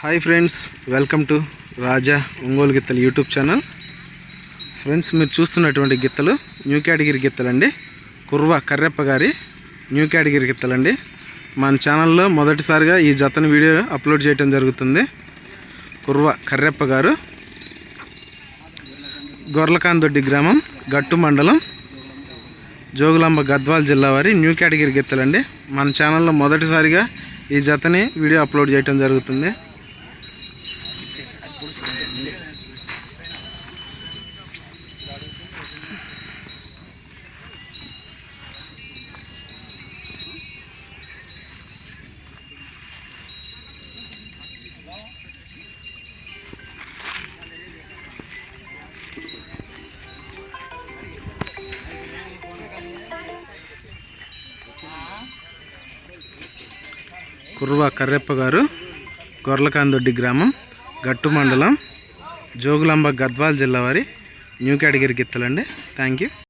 Hi friends, welcome to రాజా ఒంగోలు గిత్తలు YouTube channel. Friends, మీరు చూస్తున్నటువంటి గిత్తలు న్యూ కేటగిరీ గిత్తలండి. కుర్వ కర్రెప్ప గారి న్యూ కేటగిరీ గిత్తలండి. మన ఛానల్లో మొదటిసారిగా ఈ జతని వీడియో అప్లోడ్ చేయడం జరుగుతుంది. కుర్వ కర్రెప్ప గారు, గొర్లకాందొడ్డి గ్రామం, గట్టు మండలం, జోగులాంబ గద్వాల్ జిల్లా వారి న్యూ కేటగిరీ గిత్తలండి. మన ఛానల్లో మొదటిసారిగా ఈ జతని వీడియో అప్లోడ్ చేయడం జరుగుతుంది. కుర్వ కర్రెప్ప గారు, గొర్లకాందొడ్డి గ్రామం, గట్టు మండలం, జోగులాంబ గద్వాల్ జిల్లా వారి న్యూ కేటగిరీ గిత్తలండి. Thank you.